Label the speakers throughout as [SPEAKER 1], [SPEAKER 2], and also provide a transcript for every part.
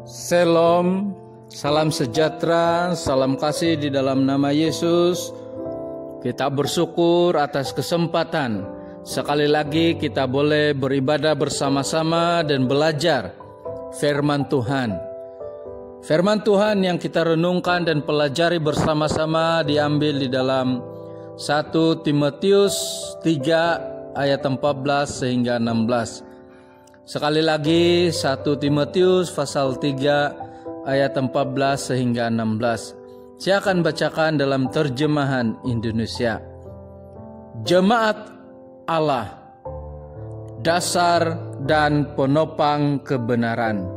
[SPEAKER 1] Shalom, salam sejahtera, salam kasih di dalam nama Yesus. Kita bersyukur atas kesempatan sekali lagi kita boleh beribadah bersama-sama dan belajar firman Tuhan. Firman Tuhan yang kita renungkan dan pelajari bersama-sama diambil di dalam 1 Timotius 3 ayat 14 sehingga 16. Sekali lagi 1 Timotius pasal 3 ayat 14 sehingga 16. Saya akan bacakan dalam terjemahan Indonesia. Jemaat Allah, dasar dan penopang kebenaran.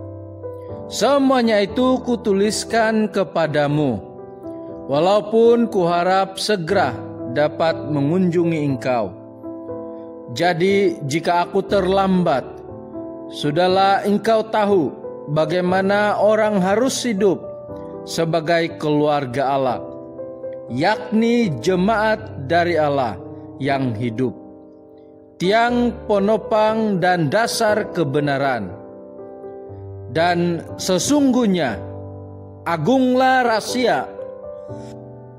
[SPEAKER 1] Semuanya itu kutuliskan kepadamu, walaupun kuharap segera dapat mengunjungi engkau. Jadi jika aku terlambat, sudahlah engkau tahu bagaimana orang harus hidup sebagai keluarga Allah, yakni jemaat dari Allah yang hidup, tiang penopang dan dasar kebenaran. Dan sesungguhnya agunglah rahasia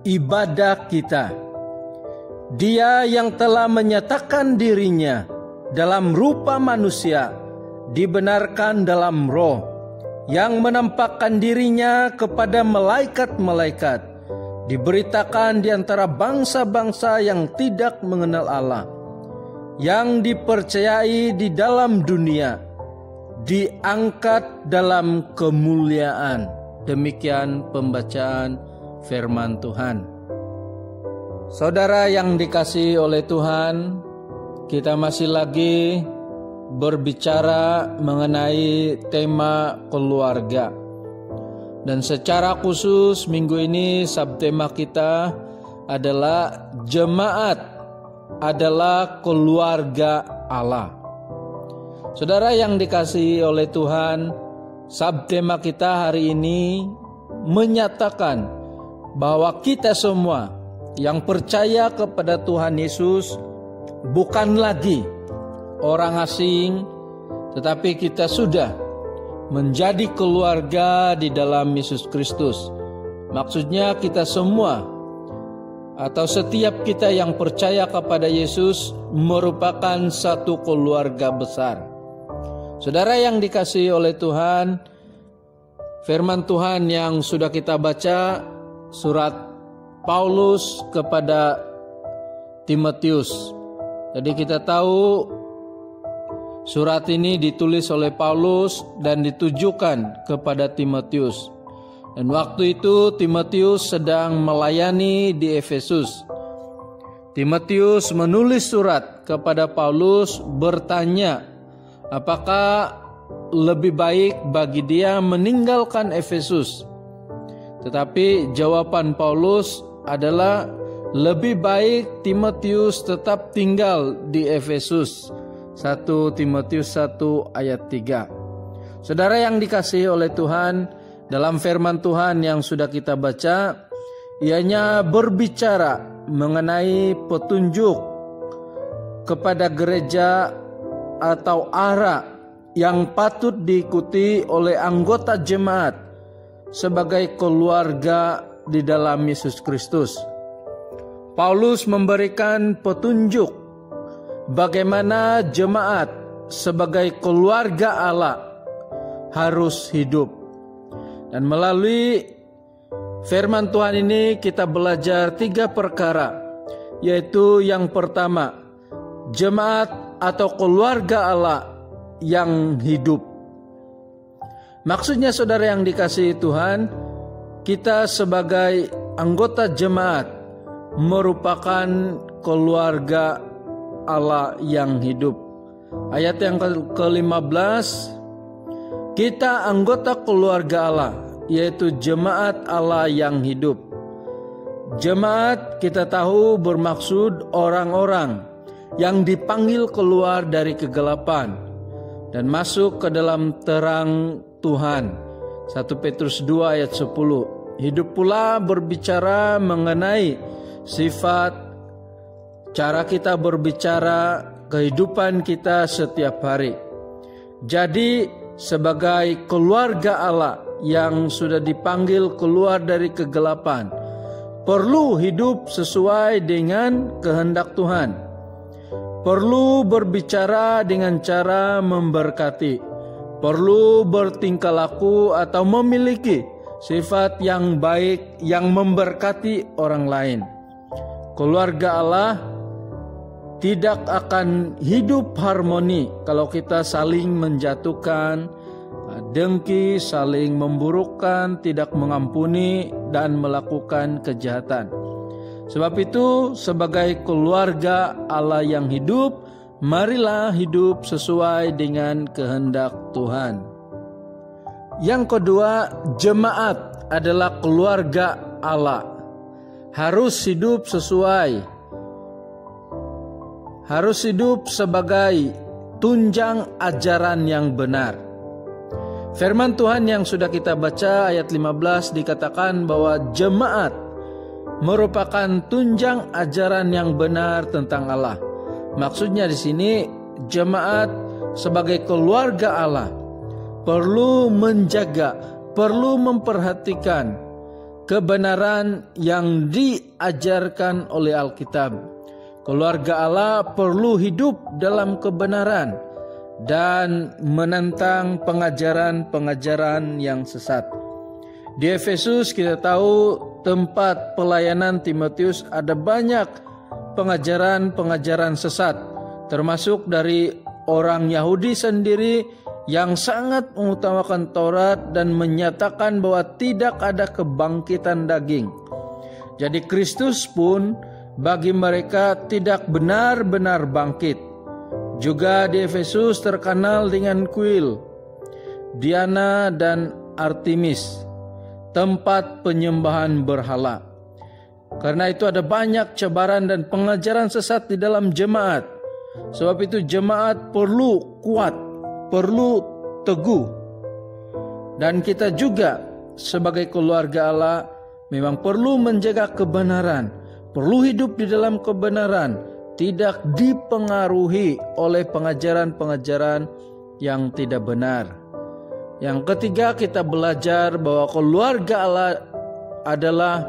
[SPEAKER 1] ibadah kita. Dia yang telah menyatakan dirinya dalam rupa manusia dibenarkan dalam roh, yang menampakkan dirinya kepada malaikat-malaikat, diberitakan di antara bangsa-bangsa yang tidak mengenal Allah, yang dipercayai di dalam dunia, diangkat dalam kemuliaan. Demikian pembacaan firman Tuhan. Saudara yang dikasihi oleh Tuhan, kita masih lagi berbicara mengenai tema keluarga. Dan secara khusus minggu ini subtema kita adalah jemaat adalah keluarga Allah. Saudara yang dikasihi oleh Tuhan, subtema kita hari ini menyatakan bahwa kita semua yang percaya kepada Tuhan Yesus bukan lagi orang asing, tetapi kita sudah menjadi keluarga di dalam Yesus Kristus. Maksudnya kita semua atau setiap kita yang percaya kepada Yesus merupakan satu keluarga besar. Saudara yang dikasihi oleh Tuhan, firman Tuhan yang sudah kita baca, surat Paulus kepada Timotius. Jadi kita tahu surat ini ditulis oleh Paulus dan ditujukan kepada Timotius. Dan waktu itu Timotius sedang melayani di Efesus. Timotius menulis surat kepada Paulus bertanya, apakah lebih baik bagi dia meninggalkan Efesus? Tetapi jawaban Paulus adalah lebih baik Timotius tetap tinggal di Efesus. 1 Timotius 1 ayat 3. Saudara yang dikasihi oleh Tuhan, dalam firman Tuhan yang sudah kita baca, ianya berbicara mengenai petunjuk kepada gereja atau arah yang patut diikuti oleh anggota jemaat sebagai keluarga di dalam Yesus Kristus. Paulus memberikan petunjuk bagaimana jemaat sebagai keluarga Allah harus hidup. Dan melalui firman Tuhan ini kita belajar 3 perkara, yaitu yang pertama, jemaat atau keluarga Allah yang hidup. Maksudnya saudara yang dikasihi Tuhan, kita sebagai anggota jemaat merupakan keluarga Allah yang hidup. Ayat yang ke-15, kita anggota keluarga Allah, yaitu jemaat Allah yang hidup. Jemaat kita tahu bermaksud orang-orang yang dipanggil keluar dari kegelapan dan masuk ke dalam terang Tuhan. 1 Petrus 2 ayat 10. Hidup pula berbicara mengenai sifat, cara kita berbicara, kehidupan kita setiap hari. Jadi sebagai keluarga Allah, yang sudah dipanggil keluar dari kegelapan perlu hidup sesuai dengan kehendak Tuhan. Perlu berbicara dengan cara memberkati. Perlu bertingkah laku atau memiliki sifat yang baik yang memberkati orang lain. Keluarga Allah tidak akan hidup harmoni kalau kita saling menjatuhkan, dengki, saling memburukkan, tidak mengampuni, dan melakukan kejahatan. Sebab itu, sebagai keluarga Allah yang hidup, marilah hidup sesuai dengan kehendak Tuhan. Yang kedua, jemaat adalah keluarga Allah. Harus hidup sebagai tunjang ajaran yang benar. Firman Tuhan yang sudah kita baca ayat 15 dikatakan bahwa jemaat merupakan tunjang ajaran yang benar tentang Allah. Maksudnya di sini jemaat sebagai keluarga Allah perlu menjaga, perlu memperhatikan kebenaran yang diajarkan oleh Alkitab. Keluarga Allah perlu hidup dalam kebenaran dan menentang pengajaran-pengajaran yang sesat. Di Efesus kita tahu tempat pelayanan Timotius ada banyak pengajaran-pengajaran sesat, termasuk dari orang Yahudi sendiri yang sangat mengutamakan Taurat dan menyatakan bahwa tidak ada kebangkitan daging. Jadi Kristus pun bagi mereka tidak benar-benar bangkit. Juga di Efesus terkenal dengan kuil Diana dan Artemis, tempat penyembahan berhala. Karena itu ada banyak cabaran dan pengajaran sesat di dalam jemaat. Sebab itu jemaat perlu kuat, perlu teguh. Dan kita juga sebagai keluarga Allah memang perlu menjaga kebenaran, perlu hidup di dalam kebenaran, tidak dipengaruhi oleh pengajaran-pengajaran yang tidak benar. Yang ketiga, kita belajar bahwa keluarga Allah adalah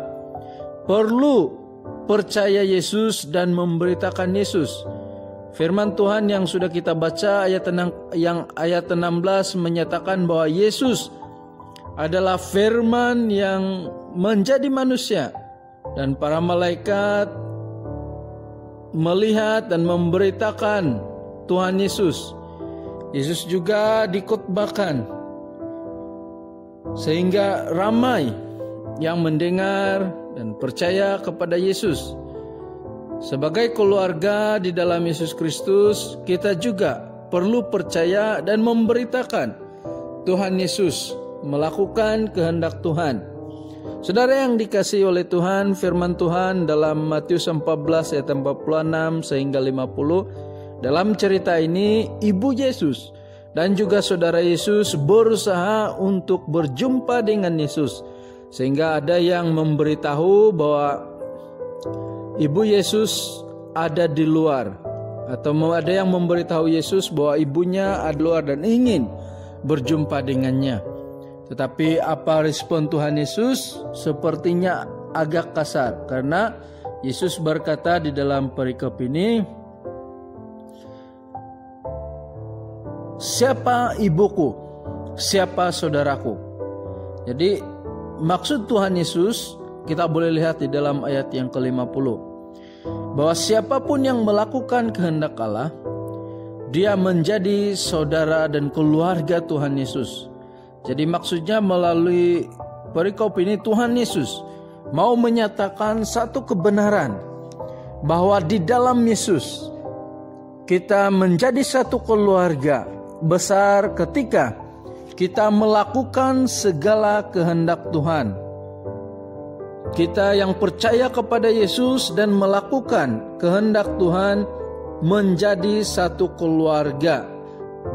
[SPEAKER 1] perlu percaya Yesus dan memberitakan Yesus. Firman Tuhan yang sudah kita baca ayat 16 menyatakan bahwa Yesus adalah firman yang menjadi manusia dan para malaikat melihat dan memberitakan Tuhan Yesus. Yesus juga dikhotbahkan sehingga ramai yang mendengar dan percaya kepada Yesus. Sebagai keluarga di dalam Yesus Kristus, kita juga perlu percaya dan memberitakan Tuhan Yesus, melakukan kehendak Tuhan. Saudara yang dikasihi oleh Tuhan, firman Tuhan dalam Matius 14 ayat 46 sehingga 50. Dalam cerita ini, ibu Yesus dan juga saudara Yesus berusaha untuk berjumpa dengan Yesus. Sehingga ada yang memberitahu bahwa ibu Yesus ada di luar, atau ada yang memberitahu Yesus bahwa ibunya ada di luar dan ingin berjumpa dengannya. Tetapi apa respon Tuhan Yesus? Sepertinya agak kasar, karena Yesus berkata di dalam perikop ini, "Siapa ibuku? Siapa saudaraku?" Jadi maksud Tuhan Yesus kita boleh lihat di dalam ayat yang ke-50, bahwa siapapun yang melakukan kehendak Allah, dia menjadi saudara dan keluarga Tuhan Yesus. Jadi maksudnya melalui perikop ini Tuhan Yesus mau menyatakan satu kebenaran, bahwa di dalam Yesus kita menjadi satu keluarga besar ketika kita melakukan segala kehendak Tuhan. Kita yang percaya kepada Yesus dan melakukan kehendak Tuhan menjadi satu keluarga,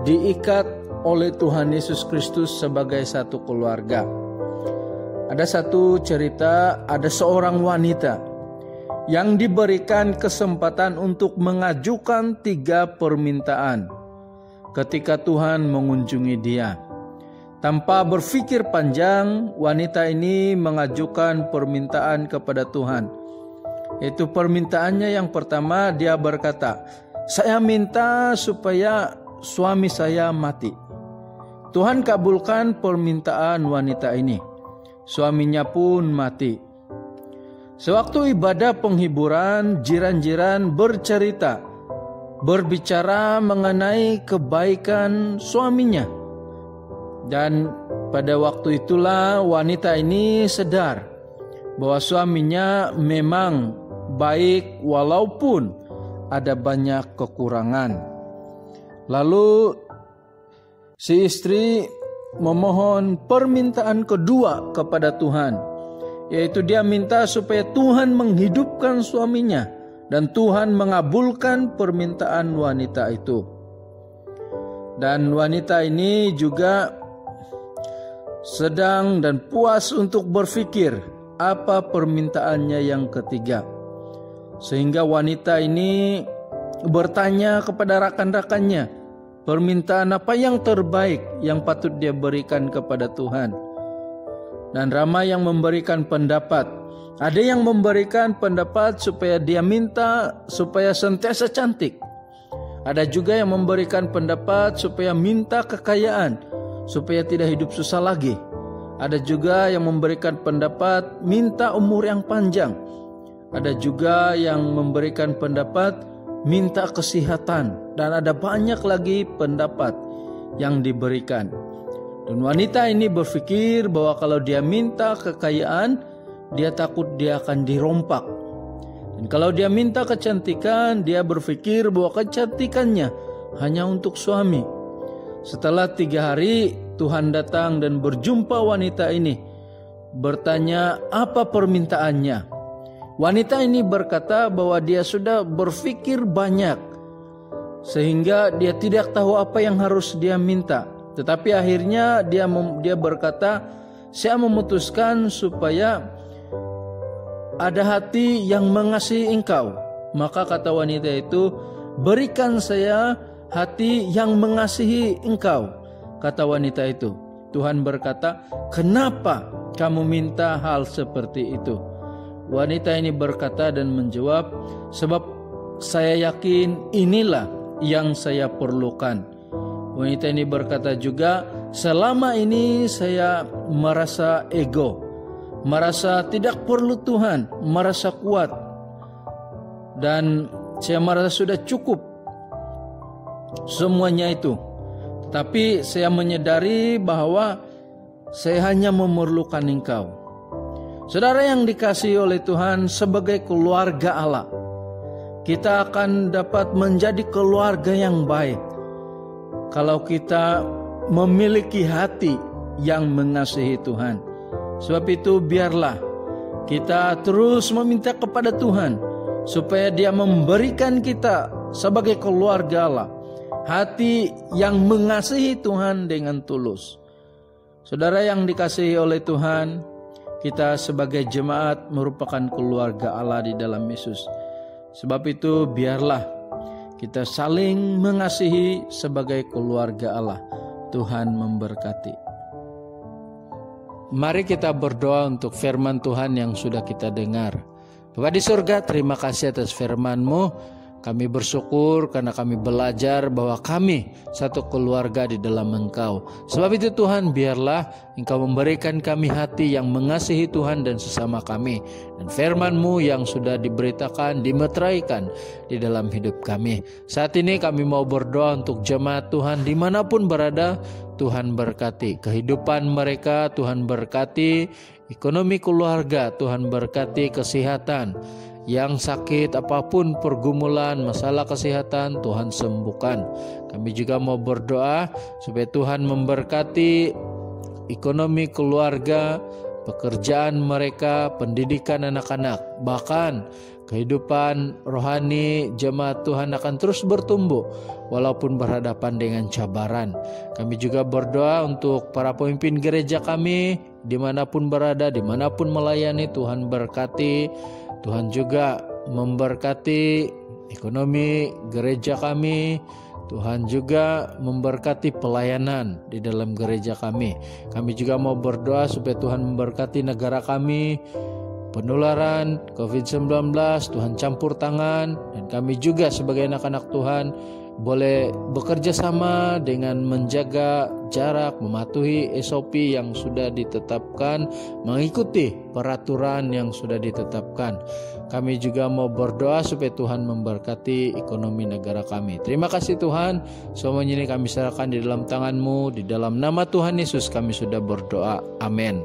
[SPEAKER 1] diikat oleh Tuhan Yesus Kristus sebagai satu keluarga. Ada satu cerita, ada seorang wanita yang diberikan kesempatan untuk mengajukan 3 permintaan ketika Tuhan mengunjungi dia. Tanpa berpikir panjang, wanita ini mengajukan permintaan kepada Tuhan. Itu permintaannya yang pertama, dia berkata, "Saya minta supaya suami saya mati." Tuhan kabulkan permintaan wanita ini. Suaminya pun mati. Sewaktu ibadah penghiburan, jiran-jiran berbicara mengenai kebaikan suaminya. Dan pada waktu itulah wanita ini sadar bahwa suaminya memang baik walaupun ada banyak kekurangan. Lalu si istri memohon permintaan kedua kepada Tuhan, yaitu dia minta supaya Tuhan menghidupkan suaminya, dan Tuhan mengabulkan permintaan wanita itu. Dan wanita ini juga sedang dan puas untuk berpikir apa permintaannya yang ketiga. Sehingga wanita ini bertanya kepada rakan-rakannya, permintaan apa yang terbaik yang patut dia berikan kepada Tuhan. Dan ramai yang memberikan pendapat. Ada yang memberikan pendapat supaya dia minta supaya sentiasa cantik. Ada juga yang memberikan pendapat supaya minta kekayaan, supaya tidak hidup susah lagi. Ada juga yang memberikan pendapat minta umur yang panjang. Ada juga yang memberikan pendapat minta kesehatan. Dan ada banyak lagi pendapat yang diberikan. Dan wanita ini berpikir bahwa kalau dia minta kekayaan, dia takut dia akan dirompak. Dan kalau dia minta kecantikan, dia berpikir bahwa kecantikannya hanya untuk suami. Setelah 3 hari, Tuhan datang dan berjumpa wanita ini, bertanya apa permintaannya. Wanita ini berkata bahwa dia sudah berpikir banyak, sehingga dia tidak tahu apa yang harus dia minta. Tetapi akhirnya dia berkata, "Saya memutuskan supaya ada hati yang mengasihi engkau." Maka kata wanita itu, "Berikan saya hati yang mengasihi engkau." Kata wanita itu. Tuhan berkata, "Kenapa kamu minta hal seperti itu?" Wanita ini berkata dan menjawab, "Sebab saya yakin inilah yang saya perlukan." Wanita ini berkata juga, "Selama ini saya merasa ego, merasa tidak perlu Tuhan, merasa kuat, dan saya merasa sudah cukup semuanya itu. Tapi saya menyadari bahwa saya hanya memerlukan engkau." Saudara yang dikasihi oleh Tuhan, sebagai keluarga Allah, kita akan dapat menjadi keluarga yang baik kalau kita memiliki hati yang mengasihi Tuhan. Sebab itu biarlah kita terus meminta kepada Tuhan supaya Dia memberikan kita sebagai keluarga Allah hati yang mengasihi Tuhan dengan tulus. Saudara yang dikasihi oleh Tuhan, kita sebagai jemaat merupakan keluarga Allah di dalam Yesus. Sebab itu biarlah kita saling mengasihi sebagai keluarga Allah. Tuhan memberkati. Mari kita berdoa untuk firman Tuhan yang sudah kita dengar. Bapa di surga, terima kasih atas firman-Mu. Kami bersyukur karena kami belajar bahwa kami satu keluarga di dalam Engkau. Sebab itu Tuhan, biarlah Engkau memberikan kami hati yang mengasihi Tuhan dan sesama kami. Dan firman-Mu yang sudah diberitakan, dimeteraikan di dalam hidup kami. Saat ini kami mau berdoa untuk jemaat Tuhan dimanapun berada. Tuhan berkati kehidupan mereka, Tuhan berkati ekonomi keluarga, Tuhan berkati kesehatan. Yang sakit apapun pergumulan masalah kesehatan, Tuhan sembuhkan. Kami juga mau berdoa supaya Tuhan memberkati ekonomi keluarga, pekerjaan mereka, pendidikan anak-anak, bahkan kehidupan rohani jemaat Tuhan akan terus bertumbuh walaupun berhadapan dengan cabaran. Kami juga berdoa untuk para pemimpin gereja kami, dimanapun berada, dimanapun melayani, Tuhan berkati. Tuhan juga memberkati ekonomi gereja kami, Tuhan juga memberkati pelayanan di dalam gereja kami. Kami juga mau berdoa supaya Tuhan memberkati negara kami. Penularan COVID-19 Tuhan campur tangan, dan kami juga sebagai anak-anak Tuhan boleh bekerja sama dengan menjaga jarak, mematuhi SOP yang sudah ditetapkan, mengikuti peraturan yang sudah ditetapkan. Kami juga mau berdoa supaya Tuhan memberkati ekonomi negara kami. Terima kasih Tuhan, semuanya ini kami serahkan di dalam tangan-Mu. Di dalam nama Tuhan Yesus kami sudah berdoa. Amin.